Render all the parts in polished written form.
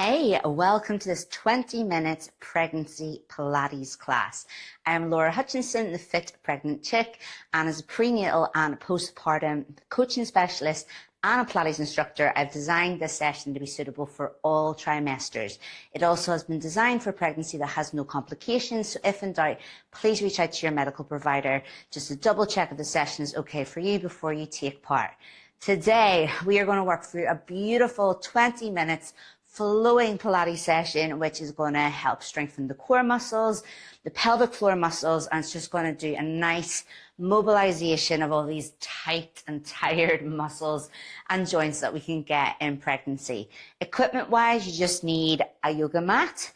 Hey, welcome to this 20-minute pregnancy Pilates class. I'm Laura Hutchinson, the Fit Pregnant Chick, and as a prenatal and postpartum coaching specialist and a Pilates instructor, I've designed this session to be suitable for all trimesters. It also has been designed for pregnancy that has no complications, so if in doubt, please reach out to your medical provider just to double check if the session is okay for you before you take part. Today, we are going to work through a beautiful 20 minutes flowing Pilates session, which is going to help strengthen the core muscles, the pelvic floor muscles, and it's just going to do a nice mobilization of all these tight and tired muscles and joints that we can get in pregnancy. Equipment-wise, you just need a yoga mat.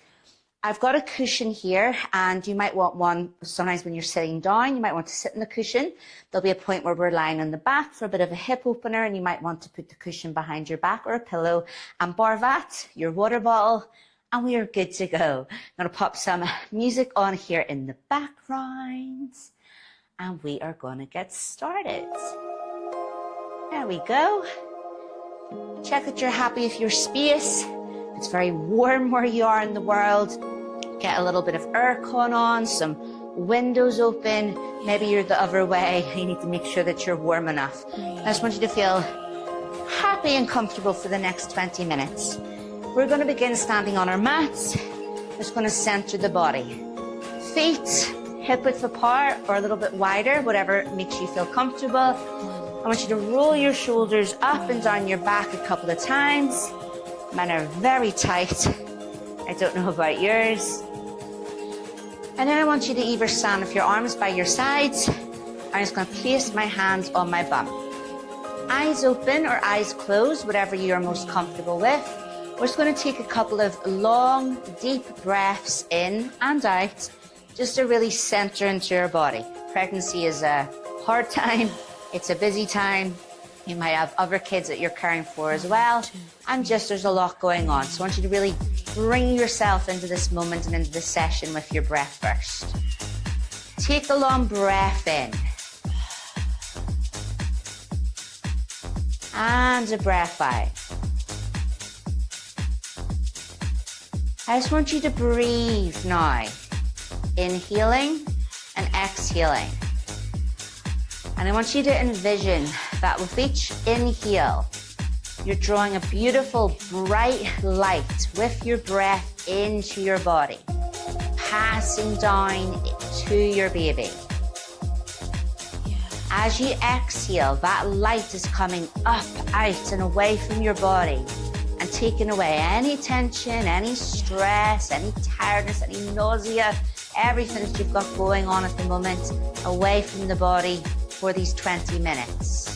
I've got a cushion here, and you might want one sometimes when you're sitting down. You might want to sit in the cushion. There'll be a point where we're lying on the back for a bit of a hip opener, and you might want to put the cushion behind your back or a pillow, and bar that, your water bottle, and we are good to go. I'm going to pop some music on here in the background, and we are going to get started. There we go. Check that you're happy with your space. It's very warm where you are in the world. Get a little bit of aircon on, some windows open. Maybe you're the other way. You need to make sure that you're warm enough. I just want you to feel happy and comfortable for the next 20 minutes. We're going to begin standing on our mats. Just going to center the body. Feet hip width apart or a little bit wider, whatever makes you feel comfortable. I want you to roll your shoulders up and down your back a couple of times. Mine are very tight. I don't know about yours. And then I want you to either stand with your arms by your sides. I'm just going to place my hands on my bum. Eyes open or eyes closed, whatever you are most comfortable with. We're just going to take a couple of long, deep breaths in and out, just to really center into your body. Pregnancy is a hard time. It's a busy time. You might have other kids that you're caring for as well. And just there's a lot going on. So I want you to really bring yourself into this moment and into this session with your breath first. Take a long breath in. And a breath out. I just want you to breathe now. Inhaling and exhaling. And I want you to envision that with each inhale, you're drawing a beautiful bright light with your breath into your body, passing down to your baby. As you exhale, that light is coming up, out and away from your body and taking away any tension, any stress, any tiredness, any nausea, everything that you've got going on at the moment away from the body for these 20 minutes.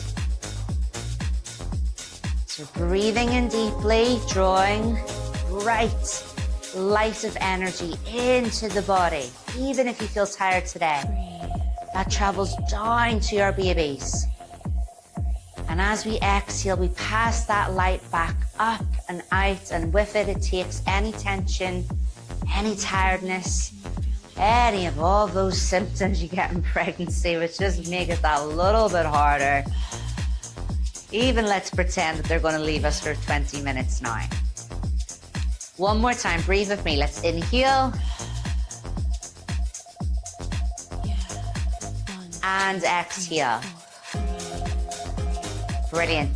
So breathing in deeply, drawing bright light of energy into the body. Even if you feel tired today, that travels down to your babies. And as we exhale, we pass that light back up and out, and with it, it takes any tension, any tiredness, any of all those symptoms you get in pregnancy, which just make it that little bit harder. Even let's pretend that they're going to leave us for 20 minutes now. One more time, breathe with me. Let's inhale. And exhale. Brilliant.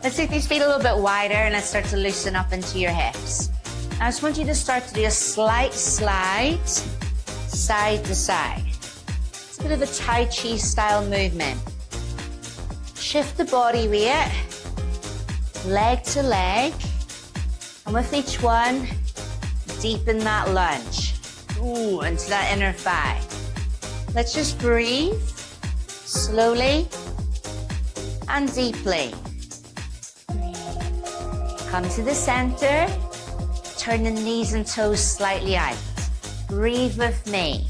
Let's take these feet a little bit wider and let's start to loosen up into your hips. Now I just want you to start to do a slight slide, side to side. It's a bit of a Tai Chi style movement. Shift the body weight, leg to leg, and with each one, deepen that lunge. Ooh, into that inner thigh. Let's just breathe, slowly and deeply. Come to the center, turn the knees and toes slightly out. Breathe with me.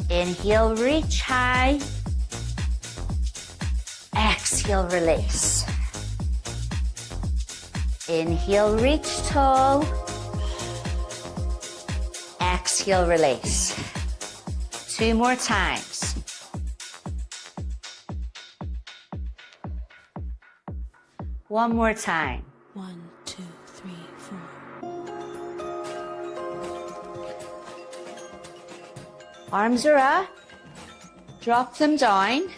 Inhale, reach high. Exhale, release. Inhale, reach tall. Exhale, release. 2 more times. One more time. 1, 2, 3, 4. Arms are up. Drop them down.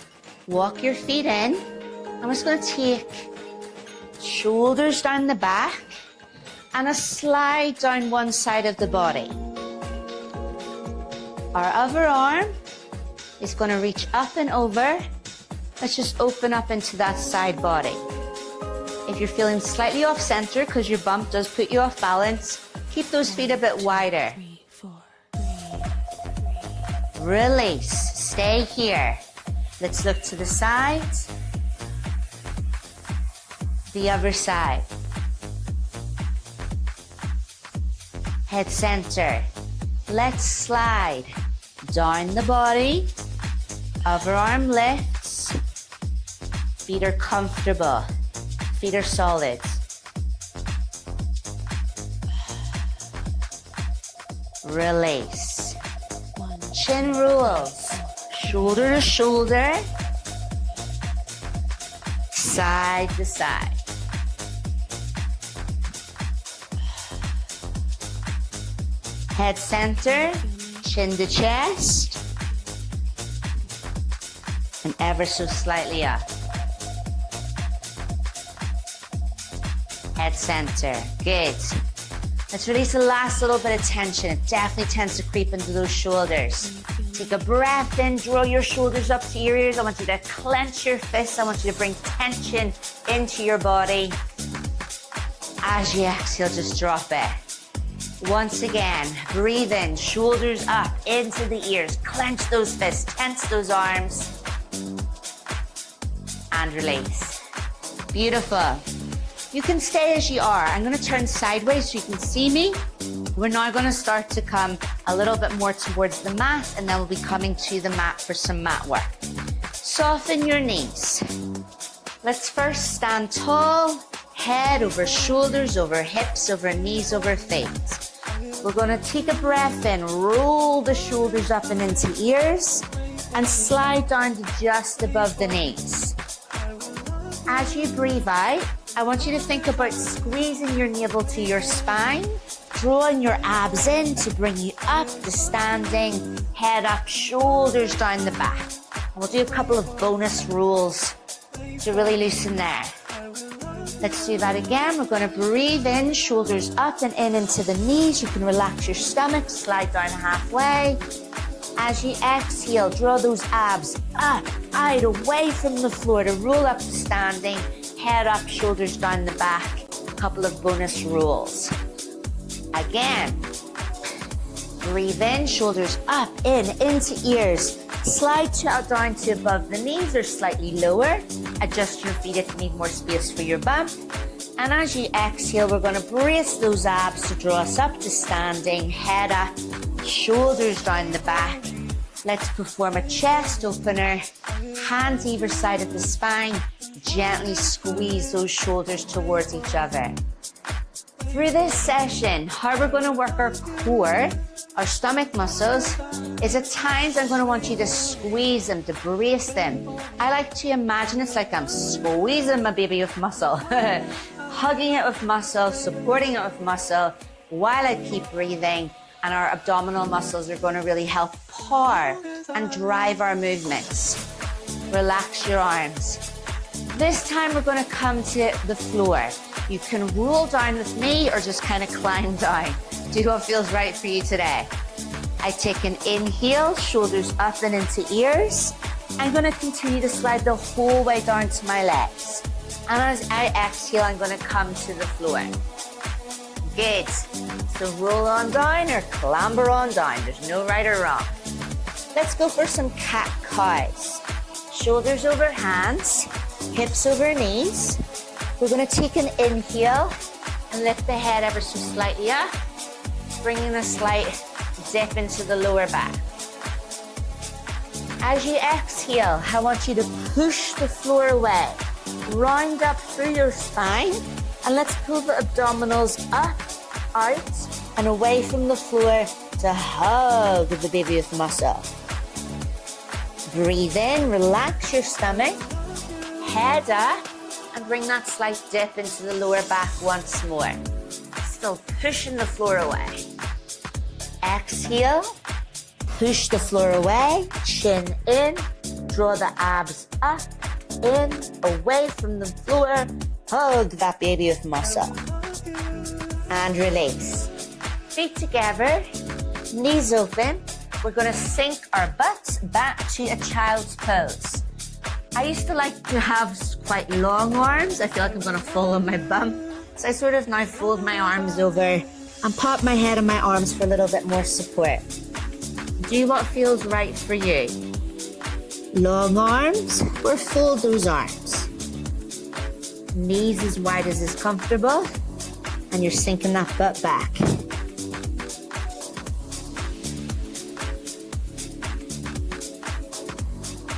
Walk your feet in. I'm just going to take shoulders down the back and a slide down one side of the body. Our other arm is going to reach up and over. Let's just open up into that side body. If you're feeling slightly off center because your bump does put you off balance, keep those feet a bit wider. Release. Stay here. Let's look to the sides. The other side. Head center. Let's slide down the body. Other arm lifts. Feet are comfortable. Feet are solid. Release. Chin rolls. Shoulder to shoulder. Side to side. Head center. Chin to chest. And ever so slightly up. Head center. Good. Let's release the last little bit of tension. It definitely tends to creep into those shoulders. Take a breath in, draw your shoulders up to your ears. I want you to clench your fists. I want you to bring tension into your body. As you exhale, just drop it. Once again, breathe in, shoulders up into the ears. Clench those fists, tense those arms. And release. Beautiful. You can stay as you are. I'm going to turn sideways so you can see me. We're now going to start to come a little bit more towards the mat, and then we'll be coming to the mat for some mat work. Soften your knees. Let's first stand tall, head over shoulders, over hips, over knees, over feet. We're going to take a breath in, roll the shoulders up and into ears, and slide down to just above the knees. As you breathe out, I want you to think about squeezing your navel to your spine, drawing your abs in to bring you up to standing, head up, shoulders down the back. And we'll do a couple of bonus rolls to really loosen there. Let's do that again. We're going to breathe in, shoulders up and in into the knees. You can relax your stomach, slide down halfway. As you exhale, draw those abs up, out, away from the floor to roll up to standing. Head up, shoulders down the back. A couple of bonus rolls. Again, breathe in, shoulders up, in, into ears. Slide down to above the knees or slightly lower. Adjust your feet if you need more space for your bump. And as you exhale, we're going to brace those abs to draw us up to standing. Head up, shoulders down the back. Let's perform a chest opener. Hands either side of the spine. Gently squeeze those shoulders towards each other. Through this session, how we're going to work our core, our stomach muscles, is at times I'm going to want you to squeeze them, to brace them. I like to imagine it's like I'm squeezing my baby with muscle. Hugging it with muscle, supporting it with muscle while I keep breathing. And our abdominal muscles are going to really help power and drive our movements. Relax your arms. This time we're going to come to the floor. You can roll down with me or just kind of climb down. Do what feels right for you today. I take an inhale, shoulders up and into ears. I'm going to continue to slide the whole way down to my legs. And as I exhale, I'm going to come to the floor. Good. So roll on down or clamber on down. There's no right or wrong. Let's go for some cat-cows. Shoulders over hands, hips over knees. We're going to take an inhale and lift the head ever so slightly up, bringing a slight dip into the lower back. As you exhale, I want you to push the floor away. Round up through your spine, and let's pull the abdominals up, out, and away from the floor to hug the baby with muscle. Breathe in, relax your stomach, head up, and bring that slight dip into the lower back once more. Still pushing the floor away. Exhale, Push the floor away, chin in, draw the abs up, in, away from the floor, hug that baby with muscle. And release. Feet together, knees open. We're gonna sink our butts back to a child's pose. I used to like to have quite long arms. I feel like I'm gonna fall on my bum. So I sort of now fold my arms over and pop my head on my arms for a little bit more support. Do what feels right for you. Long arms, or fold those arms. Knees as wide as is comfortable, and you're sinking that butt back.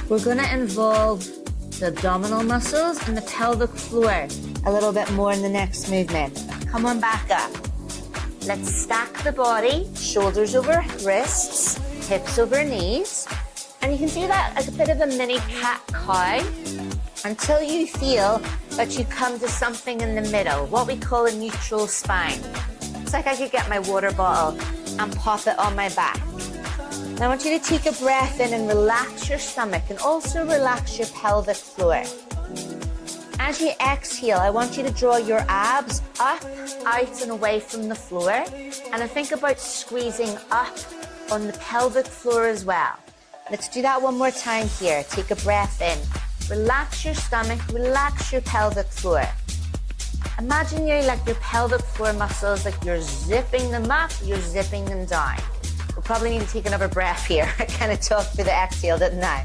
We're gonna involve the abdominal muscles and the pelvic floor a little bit more in the next movement. Come on back up. Let's stack the body, shoulders over wrists, hips over knees. And you can do that like a bit of a mini cat-cow until you feel that you come to something in the middle, what we call a neutral spine. It's like I could get my water bottle and pop it on my back. Now I want you to take a breath in and relax your stomach and also relax your pelvic floor. As you exhale, I want you to draw your abs up, out and away from the floor. And I think about squeezing up on the pelvic floor as well. Let's do that one more time here. Take a breath in. Relax your stomach, relax your pelvic floor. Imagine your pelvic floor muscles, like you're zipping them up, you're zipping them down. We'll probably need to take another breath here. I kind of talked through the exhale, didn't I?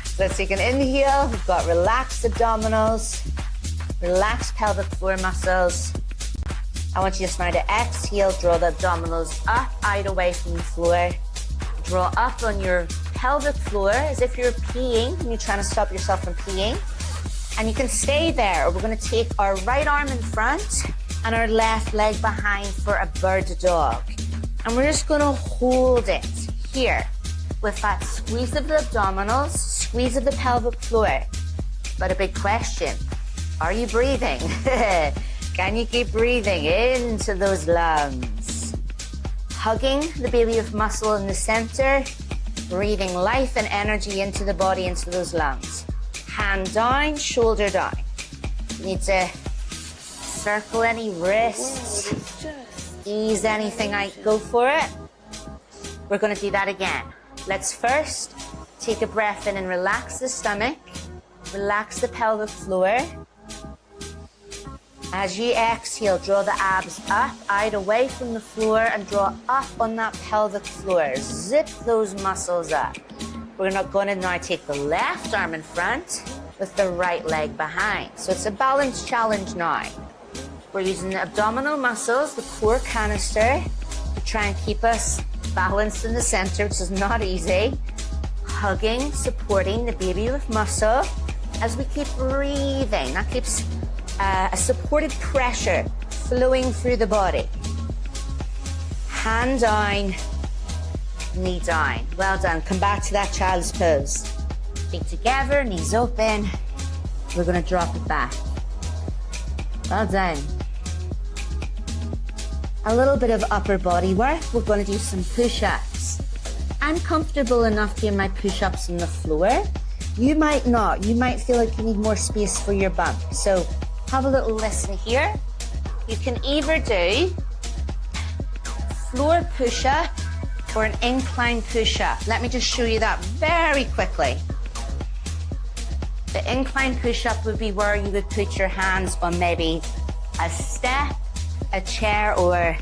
So let's take an inhale. We've got relaxed abdominals, relaxed pelvic floor muscles. I want you just now to exhale, draw the abdominals up, out, away from the floor. Draw up on your pelvic floor as if you're peeing and you're trying to stop yourself from peeing. And you can stay there, or we're going to take our right arm in front and our left leg behind for a bird dog. And we're just going to hold it here with that squeeze of the abdominals, squeeze of the pelvic floor. But a big question, are you breathing? Can you keep breathing into those lungs? Hugging the baby with muscle in the center, breathing life and energy into the body, into those lungs. Hand down, shoulder down. You need to circle any wrists, ease anything out, go for it. We're gonna do that again. Let's first take a breath in and relax the stomach, relax the pelvic floor. As you exhale, draw the abs up, out, away from the floor, and draw up on that pelvic floor. Zip those muscles up. We're going to now take the left arm in front with the right leg behind. So it's a balance challenge now. We're using the abdominal muscles, the core canister, to try and keep us balanced in the center, which is not easy. Hugging, supporting the baby with muscle as we keep breathing. That keeps a supported pressure flowing through the body. Hand down, knee down. Well done. Come back to that child's pose. Feet together, knees open. We're going to drop it back. Well done. A little bit of upper body work. We're going to do some push-ups. I'm comfortable enough doing my push-ups on the floor. You might not. You might feel like you need more space for your bum. So have a little listen here. You can either do floor push-up or an incline push-up. Let me just show you that very quickly. The incline push-up would be where you would put your hands on maybe a step, a chair, or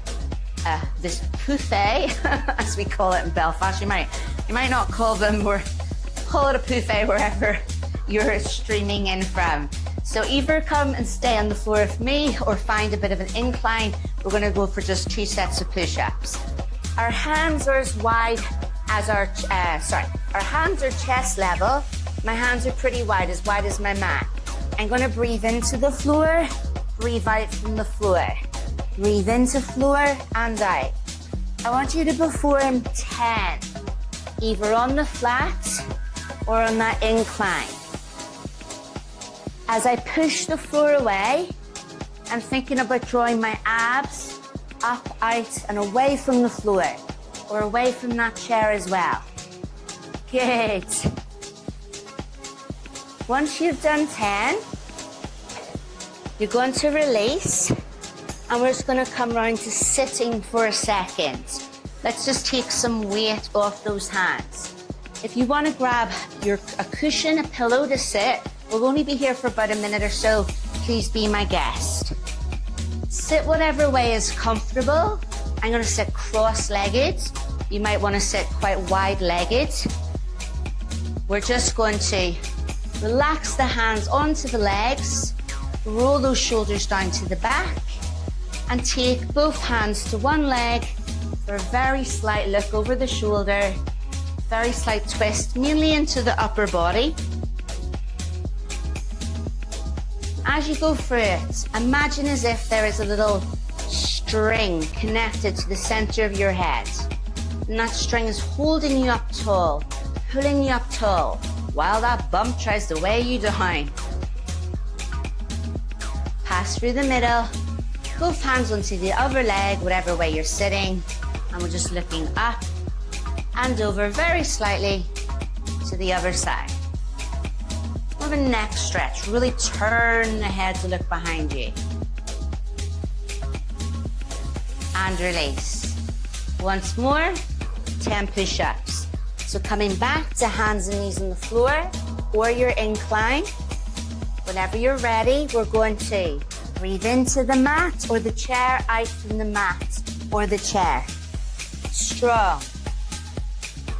this buffet, as we call it in Belfast. You might not call them, or call it a buffet wherever you're streaming in from. So either come and stay on the floor with me or find a bit of an incline. We're going to go for just 2 sets of push-ups. Our hands are as wide as our hands are chest level. My hands are pretty wide as my mat. I'm going to breathe into the floor, breathe out from the floor. Breathe into floor and out. I want you to perform 10, either on the flat or on that incline. As I push the floor away, I'm thinking about drawing my abs up, out, and away from the floor. or away from that chair as well. Good. Once you've done 10, you're going to release, and we're just going to come round to sitting for a second. Let's just take some weight off those hands. If you want to grab a cushion, a pillow to sit, we'll only be here for about a minute or so. Please be my guest. Sit whatever way is comfortable. I'm going to sit cross-legged. You might want to sit quite wide-legged. We're just going to relax the hands onto the legs, roll those shoulders down to the back, and take both hands to one leg for a very slight look over the shoulder, very slight twist, mainly into the upper body. As you go through it, imagine as if there is a little string connected to the center of your head. And that string is holding you up tall, pulling you up tall, while that bump tries to weigh you down. Pass through the middle, both hands onto the other leg, whatever way you're sitting, and we're just looking up and over very slightly to the other side. More of a neck stretch, really turn the head to look behind you. And release. Once more, 10 push-ups. So coming back to hands and knees on the floor or your incline. Whenever you're ready, we're going to breathe into the mat or the chair, out from the mat or the chair. Strong.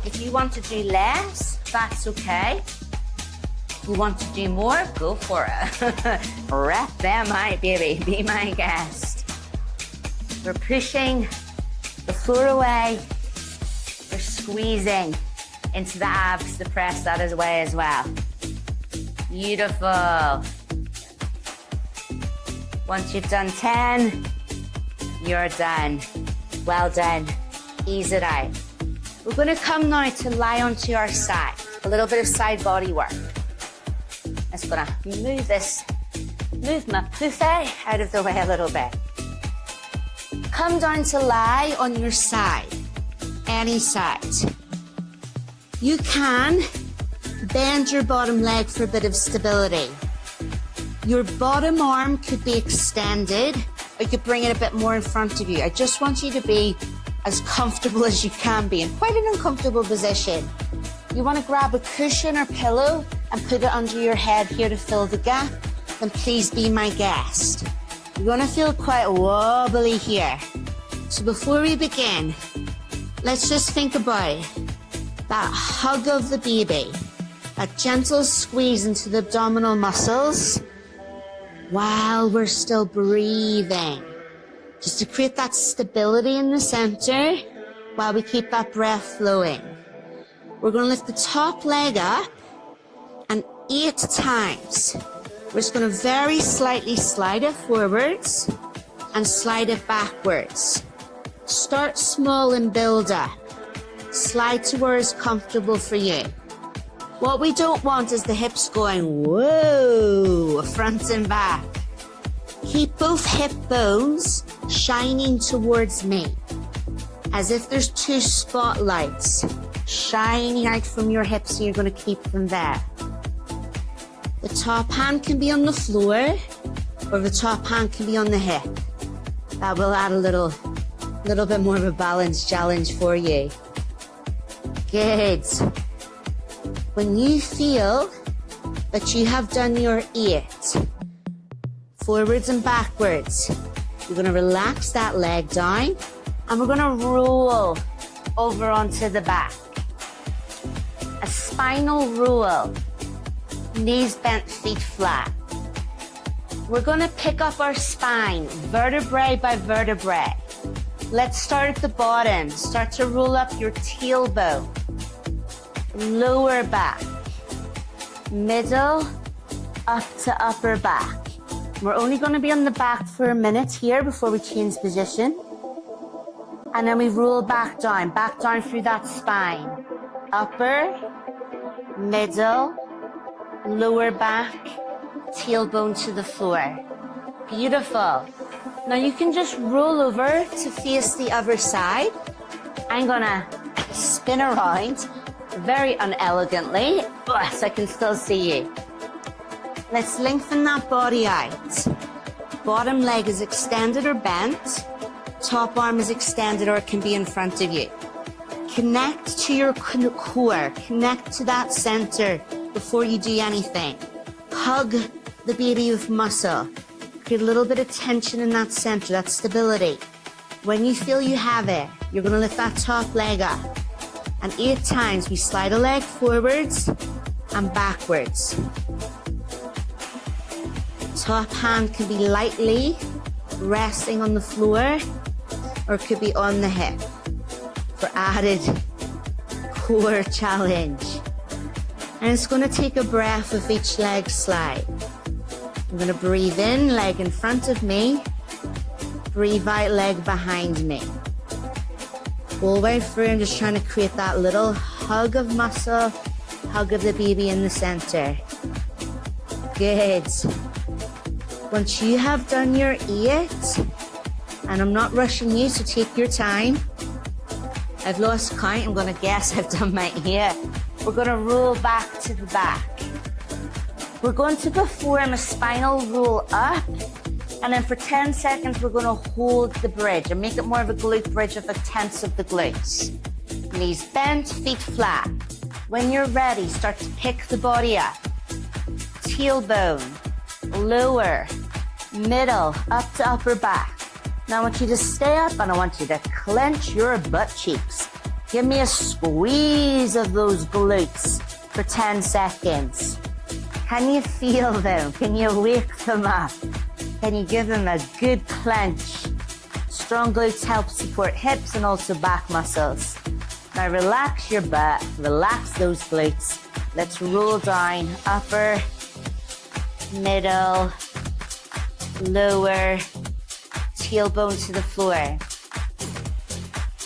If you want to do less, that's okay. If you want to do more, go for it. Rep them out, baby. Be my guest. We're pushing the floor away. We're squeezing into the abs to press that away as well. Beautiful. Once you've done 10, you're done. Well done. Ease it out. We're going to come now to lie onto our side. A little bit of side body work. I'm just going to move my buffet out of the way a little bit. Come down to lie on your side, any side. You can bend your bottom leg for a bit of stability. Your bottom arm could be extended, or you could bring it a bit more in front of you. I just want you to be as comfortable as you can be in quite an uncomfortable position. You want to grab a cushion or pillow and put it under your head here to fill the gap, then please be my guest. You're going to feel quite wobbly here. So before we begin, let's just think about that hug of the baby, that gentle squeeze into the abdominal muscles while we're still breathing. Just to create that stability in the center while we keep that breath flowing. We're going to lift the top leg up, and 8 times. We're just going to very slightly slide it forwards and slide it backwards. Start small and build up. Slide to where it's comfortable for you. What we don't want is the hips going, whoa, front and back. Keep both hip bones shining towards me, as if there's 2 spotlights shining out from your hips, and you're going to keep them there. The top hand can be on the floor, or the top hand can be on the hip. That will add a little bit more of a balance challenge for you. Good. When you feel that you have done your 8, forwards and backwards, you're going to relax that leg down, and we're going to roll over onto the back. A spinal roll. Knees bent, feet flat. We're going to pick up our spine, vertebrae by vertebrae. Let's start at the bottom. Start to roll up your tailbone. Lower back. Middle, up to upper back. We're only going to be on the back for a minute here before we change position. And then we roll back down through that spine. Upper, middle, lower back, tailbone to the floor. Beautiful. Now you can just roll over to face the other side. I'm gonna spin around very unelegantly, so I can still see you. Let's lengthen that body out. Bottom leg is extended or bent. Top arm is extended or it can be in front of you. Connect to your core. Connect to that center before you do anything. Hug the baby with muscle. Create a little bit of tension in that center, that stability. When you feel you have it, you're gonna lift that top leg up. And 8 times we slide a leg forwards and backwards. Top hand can be lightly resting on the floor or it could be on the hip for added core challenge. And it's going to take a breath with each leg slide. I'm going to breathe in, leg in front of me. Breathe out, leg behind me. All the way through, I'm just trying to create that little hug of muscle, hug of the baby in the center. Good. Once you have done your 8, and I'm not rushing you, so take your time. I've lost count, I'm gonna guess I've done my 8. We're gonna roll back to the back. We're going to perform a spinal roll up, and then for 10 seconds, we're gonna hold the bridge and make it more of a glute bridge with a tense of the glutes. Knees bent, feet flat. When you're ready, start to pick the body up. Tailbone, lower, middle, up to upper back. Now I want you to stay up and I want you to clench your butt cheeks. Give me a squeeze of those glutes for 10 seconds. Can you feel them? Can you wake them up? Can you give them a good clench? Strong glutes help support hips and also back muscles. Now relax your butt, relax those glutes. Let's roll down, upper, middle, lower, tailbone to the floor.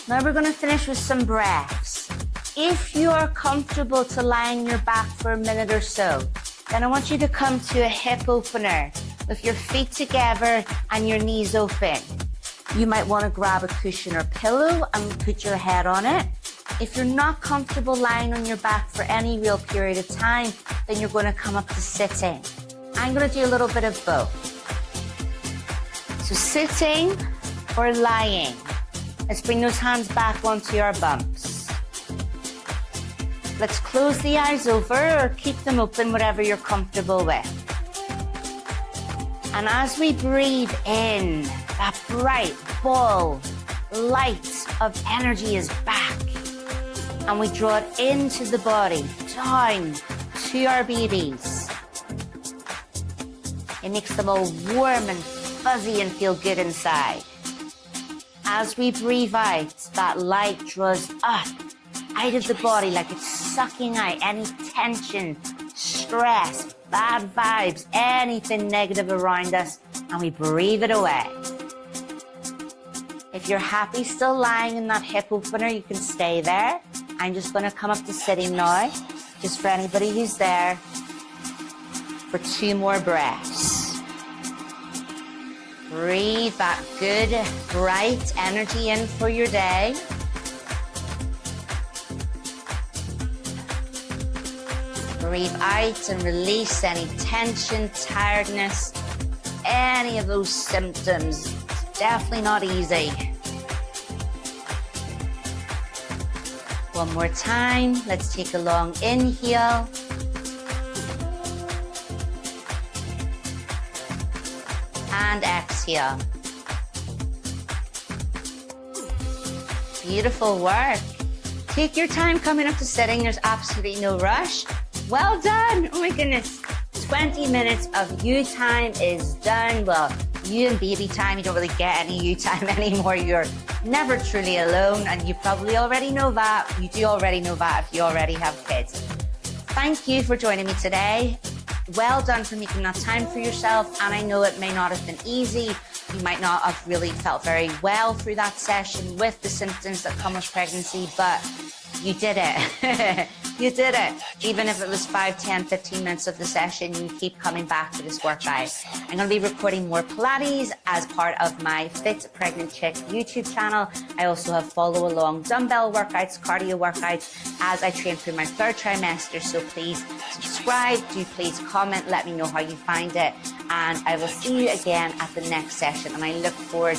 Now we're going to finish with some breaths. If you're comfortable to lie on your back for a minute or so, then I want you to come to a hip opener with your feet together and your knees open. You might want to grab a cushion or pillow and put your head on it. If you're not comfortable lying on your back for any real period of time, then you're going to come up to sitting. I'm going to do a little bit of both. So sitting or lying. Let's bring those hands back onto our bumps. Let's close the eyes over or keep them open, whatever you're comfortable with. And as we breathe in, that bright ball, light of energy is back. And we draw it into the body, down to our babies. It makes them all warm and fuzzy and feel good inside. As we breathe out, that light draws up out of the body like it's sucking out any tension, stress, bad vibes, anything negative around us, and we breathe it away. If you're happy still lying in that hip opener, you can stay there. I'm just going to come up to sitting now, just for anybody who's there, for 2 more breaths. Breathe that good, bright energy in for your day. Breathe out and release any tension, tiredness, any of those symptoms. It's definitely not easy. One more time. Let's take a long inhale. And exhale. Beautiful work. Take your time coming up to sitting. There's absolutely no rush. Well done. Oh my goodness. 20 minutes of you time is done. Well, you and baby time, you don't really get any you time anymore. You're never truly alone, and you probably already know that. You do already know that if you already have kids. Thank you for joining me today. Well done for making that time for yourself, and I know it may not have been easy. You might not have really felt very well through that session with the symptoms that come with pregnancy, but You did it. You did it. Even if it was 5, 10, 15 minutes of the session, you keep coming back to this workout. I'm going to be recording more Pilates as part of my Fit Pregnant Chick YouTube channel. I also have follow along dumbbell workouts, cardio workouts as I train through my 3rd trimester. So please subscribe, do please comment, let me know how you find it. And I will see you again at the next session. And I look forward